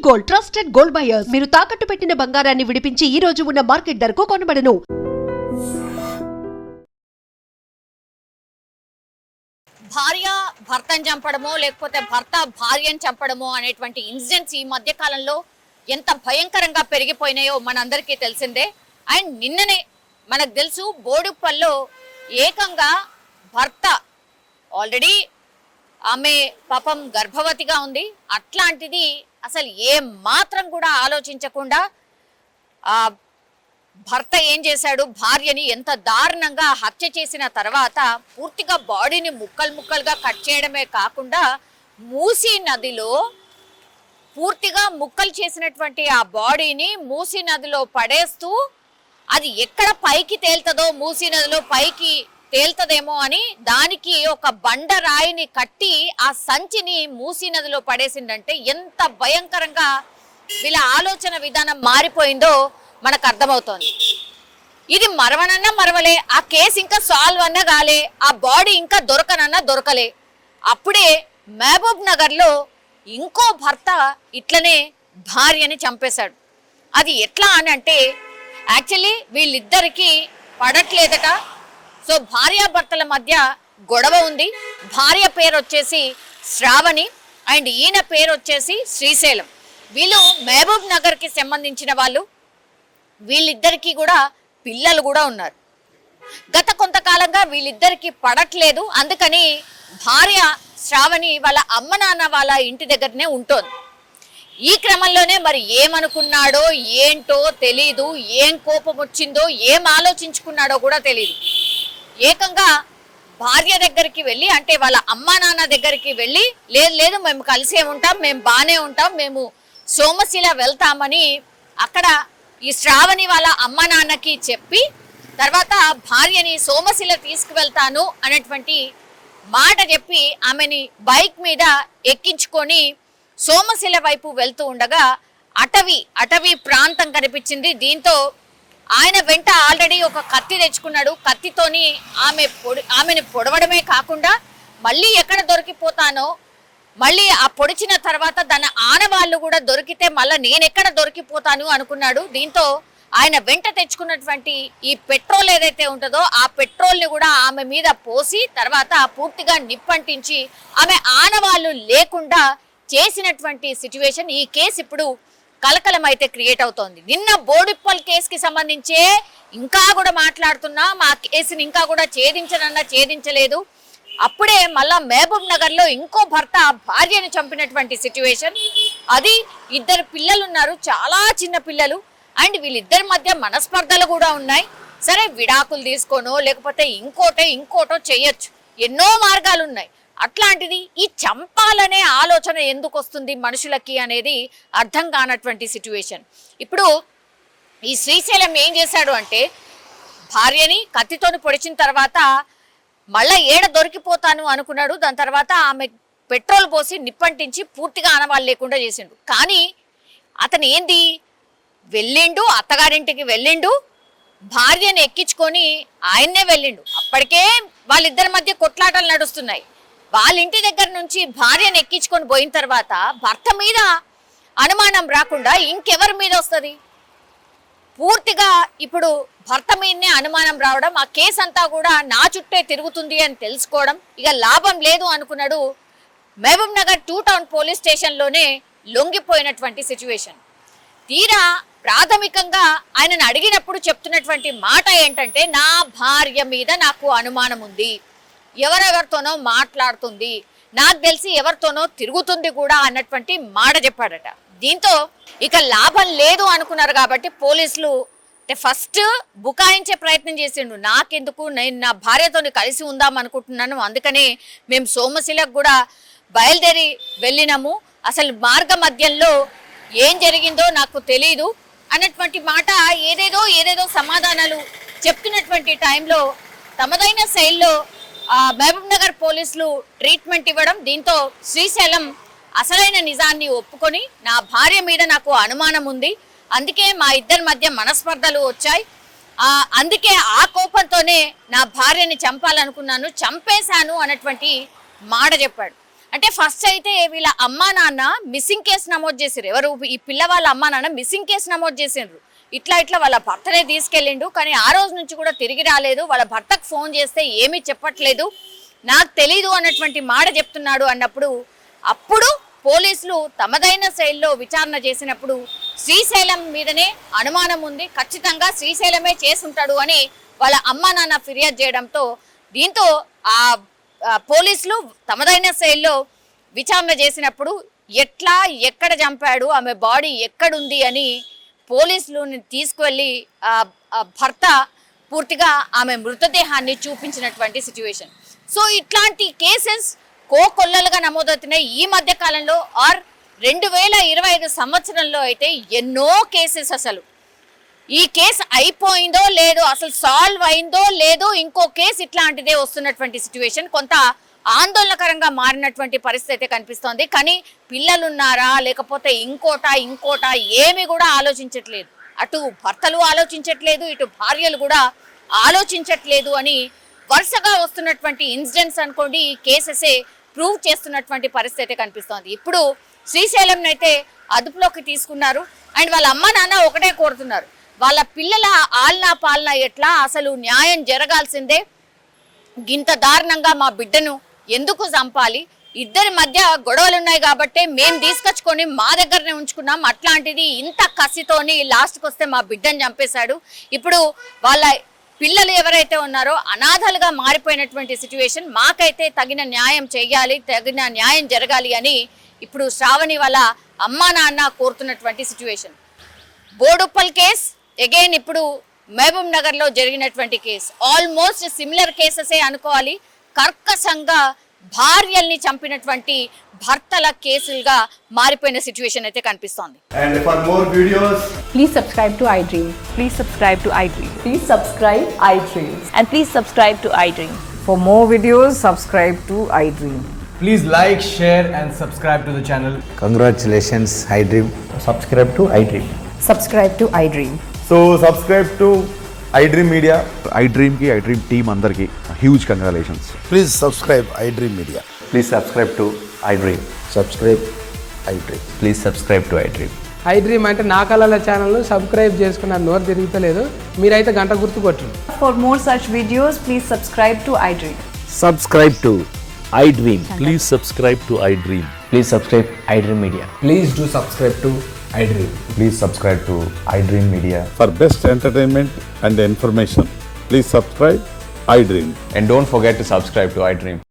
Gold, trusted gold buyers. మీరు తాకట్టు పెట్టిన బంగారాన్ని విడిపించి ఈ రోజు ఉన్న మార్కెట్ ధరకు కొనబడను. భార్య భర్తను చంపడమో లేకపోతే భర్త భార్యను చంపడమో అనేటువంటి ఇన్సిడెంట్స్ ఈ మధ్య కాలంలో ఎంత భయంకరంగా పెరిగిపోయినాయో మనందరికీ తెలిసిందే. అండ్ నిన్ననే మనకు తెలుసు బోడుప్పల్లో ఏకంగా భర్త ఆల్రెడీ ఆమె పాపం గర్భవతిగా ఉంది. అట్లాంటిది అసలు ఏ మాత్రం కూడా ఆలోచించకుండా ఆ భర్త ఏం చేశాడు, భార్యని ఎంత దారుణంగా హత్య చేసిన తర్వాత పూర్తిగా బాడీని ముక్కలు ముక్కలుగా కట్ చేయడమే కాకుండా మూసీ నదిలో పూర్తిగా ముక్కలు చేసినటువంటి ఆ బాడీని మూసీ నదిలో పడేస్తూ అది ఎక్కడ పైకి తేలుతుందో, మూసీ నదిలో పైకి తేలుతుందేమో అని దానికి ఒక బండ రాయిని కట్టి ఆ సంచిని మూసీ నదిలో పడేసిందంటే ఎంత భయంకరంగా వీళ్ళ ఆలోచన విధానం మారిపోయిందో మనకు అర్థమవుతోంది. ఇది మరవనన్నా మరవలే, ఆ కేసు ఇంకా సాల్వ్ అన్నా కాలే, ఆ బాడీ ఇంకా దొరకనన్నా దొరకలే. అప్పుడే మహబూబ్ నగర్లో ఇంకో భర్త ఇట్లనే భార్యని చంపేశాడు. అది ఎట్లా అని అంటే యాక్చువల్లీ వీళ్ళిద్దరికీ పడట్లేదట. సో భార్యాభర్తల మధ్య గొడవ ఉంది. భార్య పేరు వచ్చేసి శ్రావణి అండ్ ఈయన పేరు వచ్చేసి శ్రీశైలం. వీళ్ళు మహబూబ్ నగర్కి సంబంధించిన వాళ్ళు. వీళ్ళిద్దరికీ కూడా పిల్లలు కూడా ఉన్నారు. గత కొంతకాలంగా వీళ్ళిద్దరికీ పడట్లేదు. అందుకని భార్య శ్రావణి వాళ్ళ అమ్మ నాన్న వాళ్ళ ఇంటి దగ్గరనే ఉంటోంది. ఈ క్రమంలోనే మరి ఏమనుకున్నాడో ఏంటో తెలీదు, ఏం కోపం వచ్చిందో ఏం ఆలోచించుకున్నాడో కూడా తెలీదు. ఏకంగా భార్య దగ్గరికి వెళ్ళి, అంటే వాళ్ళ అమ్మా నాన్న దగ్గరికి వెళ్ళి, లేదు లేదు మేము కలిసే ఉంటాం, మేము బాగానే ఉంటాం, మేము సోమశిల వెళ్తామని అక్కడ ఈ శ్రావణి వాళ్ళ అమ్మ నాన్నకి చెప్పి తర్వాత భార్యని సోమశిల తీసుకువెళ్తాను అనేటువంటి మాట చెప్పి ఆమెని బైక్ మీద ఎక్కించుకొని సోమశిల వైపు వెళ్తూ ఉండగా అటవీ ప్రాంతం కనిపించింది. దీంతో ఆయన వెంట ఆల్రెడీ ఒక కత్తి తెచ్చుకున్నాడు. కత్తితోని ఆమెని పొడవడమే కాకుండా మళ్ళీ ఎక్కడ దొరికిపోతానో, మళ్ళీ ఆ పొడిచిన తర్వాత దాని ఆనవాళ్ళు కూడా దొరికితే మళ్ళీ నేనెక్కడ దొరికిపోతాను అనుకున్నాడు. దీంతో ఆయన వెంట తెచ్చుకున్నటువంటి ఈ పెట్రోల్ ఏదైతే ఉంటుందో ఆ పెట్రోల్ని కూడా ఆమె మీద పోసి తర్వాత పూర్తిగా నిప్పంటించి ఆమె ఆనవాళ్ళు లేకుండా చేసినటువంటి సిచ్యువేషన్. ఈ కేసు ఇప్పుడు కలకలం అయితే క్రియేట్ అవుతోంది. నిన్న బోడుప్పల్ కేసుకి సంబంధించే ఇంకా కూడా మాట్లాడుతున్నా, మా కేసుని ఇంకా కూడా ఛేదించలేదు. అప్పుడే మళ్ళా మహబూబ్ నగర్లో ఇంకో భర్త భార్యను చంపినటువంటి సిచ్యువేషన్. అది ఇద్దరు పిల్లలు ఉన్నారు, చాలా చిన్న పిల్లలు. అండ్ వీళ్ళిద్దరి మధ్య మనస్పర్ధలు కూడా ఉన్నాయి. సరే విడాకులు తీసుకోనో లేకపోతే ఇంకోటో చేయొచ్చు, ఎన్నో మార్గాలు ఉన్నాయి. అట్లాంటిది ఈ చంపాలనే ఆలోచన ఎందుకు వస్తుంది మనుషులకి అనేది అర్థం కానటువంటి సిచ్యువేషన్. ఇప్పుడు ఈ శ్రీశైలం ఏం చేశాడు అంటే భార్యని కత్తితోని పొడిచిన తర్వాత మళ్ళీ ఏడ దొరికిపోతాను అనుకున్నాడు. దాని తర్వాత ఆమె పెట్రోల్ పోసి నిప్పంటించి పూర్తిగా ఆనవాళ్ళు లేకుండా చేసిండు. కానీ అతను ఏంది వెళ్ళిండు, అత్తగారింటికి వెళ్ళిండు, భార్యని ఎక్కించుకొని ఆయన్నే వెళ్ళిండు. అప్పటికే వాళ్ళిద్దరి మధ్య కొట్లాటలు నడుస్తున్నాయి. వాళ్ళ ఇంటి దగ్గర నుంచి భార్యను ఎక్కించుకొని పోయిన తర్వాత భర్త మీద అనుమానం రాకుండా ఇంకెవరి మీద వస్తుంది? పూర్తిగా ఇప్పుడు భర్త మీదనే అనుమానం రావడం, ఆ కేసు అంతా కూడా నా చుట్టే తిరుగుతుంది అని తెలుసుకోవడం, ఇక లాభం లేదు అనుకున్నాడు. మహబూబ్ నగర్ 2 టౌన్ పోలీస్ స్టేషన్లోనే లొంగిపోయినటువంటి సిచ్యువేషన్. తీరా ప్రాథమికంగా ఆయనను అడిగినప్పుడు చెప్తున్నటువంటి మాట ఏంటంటే నా భార్య మీద నాకు అనుమానం ఉంది, ఎవరెవరితోనో మాట్లాడుతుంది, నాకు తెలిసి ఎవరితోనో తిరుగుతుంది కూడా అన్నటువంటి మాట చెప్పాడట. దీంతో ఇక లాభం లేదు అనుకున్నారు కాబట్టి పోలీసులు ఫస్ట్ బుకాయించే ప్రయత్నం చేసిండు. నాకెందుకు, నేను నా భార్యతో కలిసి ఉందాం అనుకుంటున్నాను, అందుకనే మేము సోమశిలకు కూడా బయలుదేరి వెళ్ళినాము, అసలు మార్గ మధ్యంలో ఏం జరిగిందో నాకు తెలీదు అన్నటువంటి మాట ఏదేదో సమాధానాలు చెప్తున్నటువంటి టైంలో తమదైన శైలిలో మహబూబ్ నగర్ పోలీసులు ట్రీట్మెంట్ ఇవ్వడం. దీంతో శ్రీశైలం అసలైన నిజాన్ని ఒప్పుకొని నా భార్య మీద నాకు అనుమానం ఉంది, అందుకే మా ఇద్దరి మధ్య మనస్పర్ధలు వచ్చాయి, అందుకే ఆ కోపంతోనే నా భార్యని చంపాలనుకున్నాను, చంపేశాను అన్నటువంటి మాట చెప్పాడు. అంటే ఫస్ట్ అయితే వీళ్ళ అమ్మా నాన్న మిస్సింగ్ కేసు నమోదు చేసారు. ఎవరు ఈ పిల్ల వాళ్ళ అమ్మా నాన్న మిస్సింగ్ కేసు నమోదు చేసిండ్రు. ఇట్లా వాళ్ళ భర్తనే తీసుకెళ్ళిండు, కానీ ఆ రోజు నుంచి కూడా తిరిగి రాలేదు. వాళ్ళ భర్తకు ఫోన్ చేస్తే ఏమీ చెప్పట్లేదు, నాకు తెలీదు అన్నటువంటి మాట చెప్తున్నాడు అన్నప్పుడు అప్పుడు పోలీసులు తమదైన శైలిలో విచారణ చేసినప్పుడు శ్రీశైలం మీదనే అనుమానం ఉంది, ఖచ్చితంగా శ్రీశైలమే చేసుంటాడు అని వాళ్ళ అమ్మా నాన్న ఫిర్యాదు చేయడంతో దీంతో ఆ పోలీసులు తమదైన శైలిలో విచారణ చేసినప్పుడు ఎట్లా ఎక్కడ చంపాడు, ఆమె బాడీ ఎక్కడుంది అని పోలీసులు తీసుకువెళ్ళి భర్త పూర్తిగా ఆమె మృతదేహాన్ని చూపించినటువంటి సిచ్యువేషన్. సో ఇట్లాంటి కేసెస్ కోకొల్లలుగా నమోదవుతున్నాయి ఈ మధ్య కాలంలో. ఆర్ 2025 సంవత్సరంలో అయితే ఎన్నో కేసెస్, అసలు ఈ కేసు అయిపోయిందో లేదో, అసలు సాల్వ్ అయిందో లేదో, ఇంకో కేసు ఇట్లాంటిదే వస్తున్నటువంటి సిచ్యువేషన్. కొంత ఆందోళనకరంగా మారినటువంటి పరిస్థితి అయితే కనిపిస్తోంది. కానీ పిల్లలున్నారా లేకపోతే ఇంకోట ఏమి కూడా ఆలోచించట్లేదు. అటు భర్తలు ఆలోచించట్లేదు, ఇటు భార్యలు కూడా ఆలోచించట్లేదు అని వరుసగా వస్తున్నటువంటి ఇన్సిడెంట్స్ అనుకోండి, ఈ కేసెసే ప్రూవ్ చేస్తున్నటువంటి పరిస్థితి అయితే కనిపిస్తోంది. ఇప్పుడు శ్రీశైలం అయితే అదుపులోకి తీసుకున్నారు. అండ్ వాళ్ళ అమ్మ నాన్న ఒకటే కోరుతున్నారు, వాళ్ళ పిల్లల ఆలనా పాలన ఎట్లా, అసలు న్యాయం జరగాల్సిందే, గింత దారుణంగా మా బిడ్డను ఎందుకు చంపాలి, ఇద్దరి మధ్య గొడవలు ఉన్నాయి కాబట్టి మేము తీసుకొచ్చుకొని మా దగ్గరనే ఉంచుకున్నాం, అట్లాంటిది ఇంత కసితోని లాస్ట్కి వస్తే మా బిడ్డను చంపేశాడు. ఇప్పుడు వాళ్ళ పిల్లలు ఎవరైతే ఉన్నారో అనాథలుగా మారిపోయినటువంటి సిచ్యువేషన్, మాకైతే తగిన న్యాయం చేయాలి, తగిన న్యాయం జరగాలి అని ఇప్పుడు శ్రావణి వాళ్ళ అమ్మా నాన్న కోరుతున్నటువంటి సిచ్యువేషన్. బోడుప్పల్ కేస్ అగైన్ ఇప్పుడు మహబూబ్ నగర్లో జరిగినటువంటి కేసు ఆల్మోస్ట్ సిమిలర్ కేసెసే అనుకోవాలి. కర్కశంగా భార్యల్ని చంపినటువంటి భర్తల కేసులుగా మారిపోయిన సిచ్యువేషన్ అయితే కనిపిస్తోంది. And for more videos, Please subscribe to iDream. Please subscribe to iDream. Please subscribe iDream. And please subscribe to iDream. For more videos, subscribe to iDream. please like, share and subscribe to the channel. Congratulations, iDream. Subscribe to iDream. Subscribe to iDream. So subscribe to iDream Media. iDream की iDream team अंदर की huge congratulations. Please subscribe iDream Media. Please subscribe to iDream. Subscribe iDream. Please subscribe to iDream. iDream అంటే నా కళల channel subscribe చేసుకున్న నోరు తిరుగుతలేదు, మీరైతే గంట గుర్తు కొట్టండి. For more such videos, please subscribe to iDream. Subscribe to iDream. Please subscribe to iDream. Please subscribe iDream Media. Please do subscribe to iDream. Please subscribe to iDream Media. For best entertainment and information, please subscribe iDream. And don't forget to subscribe to iDream.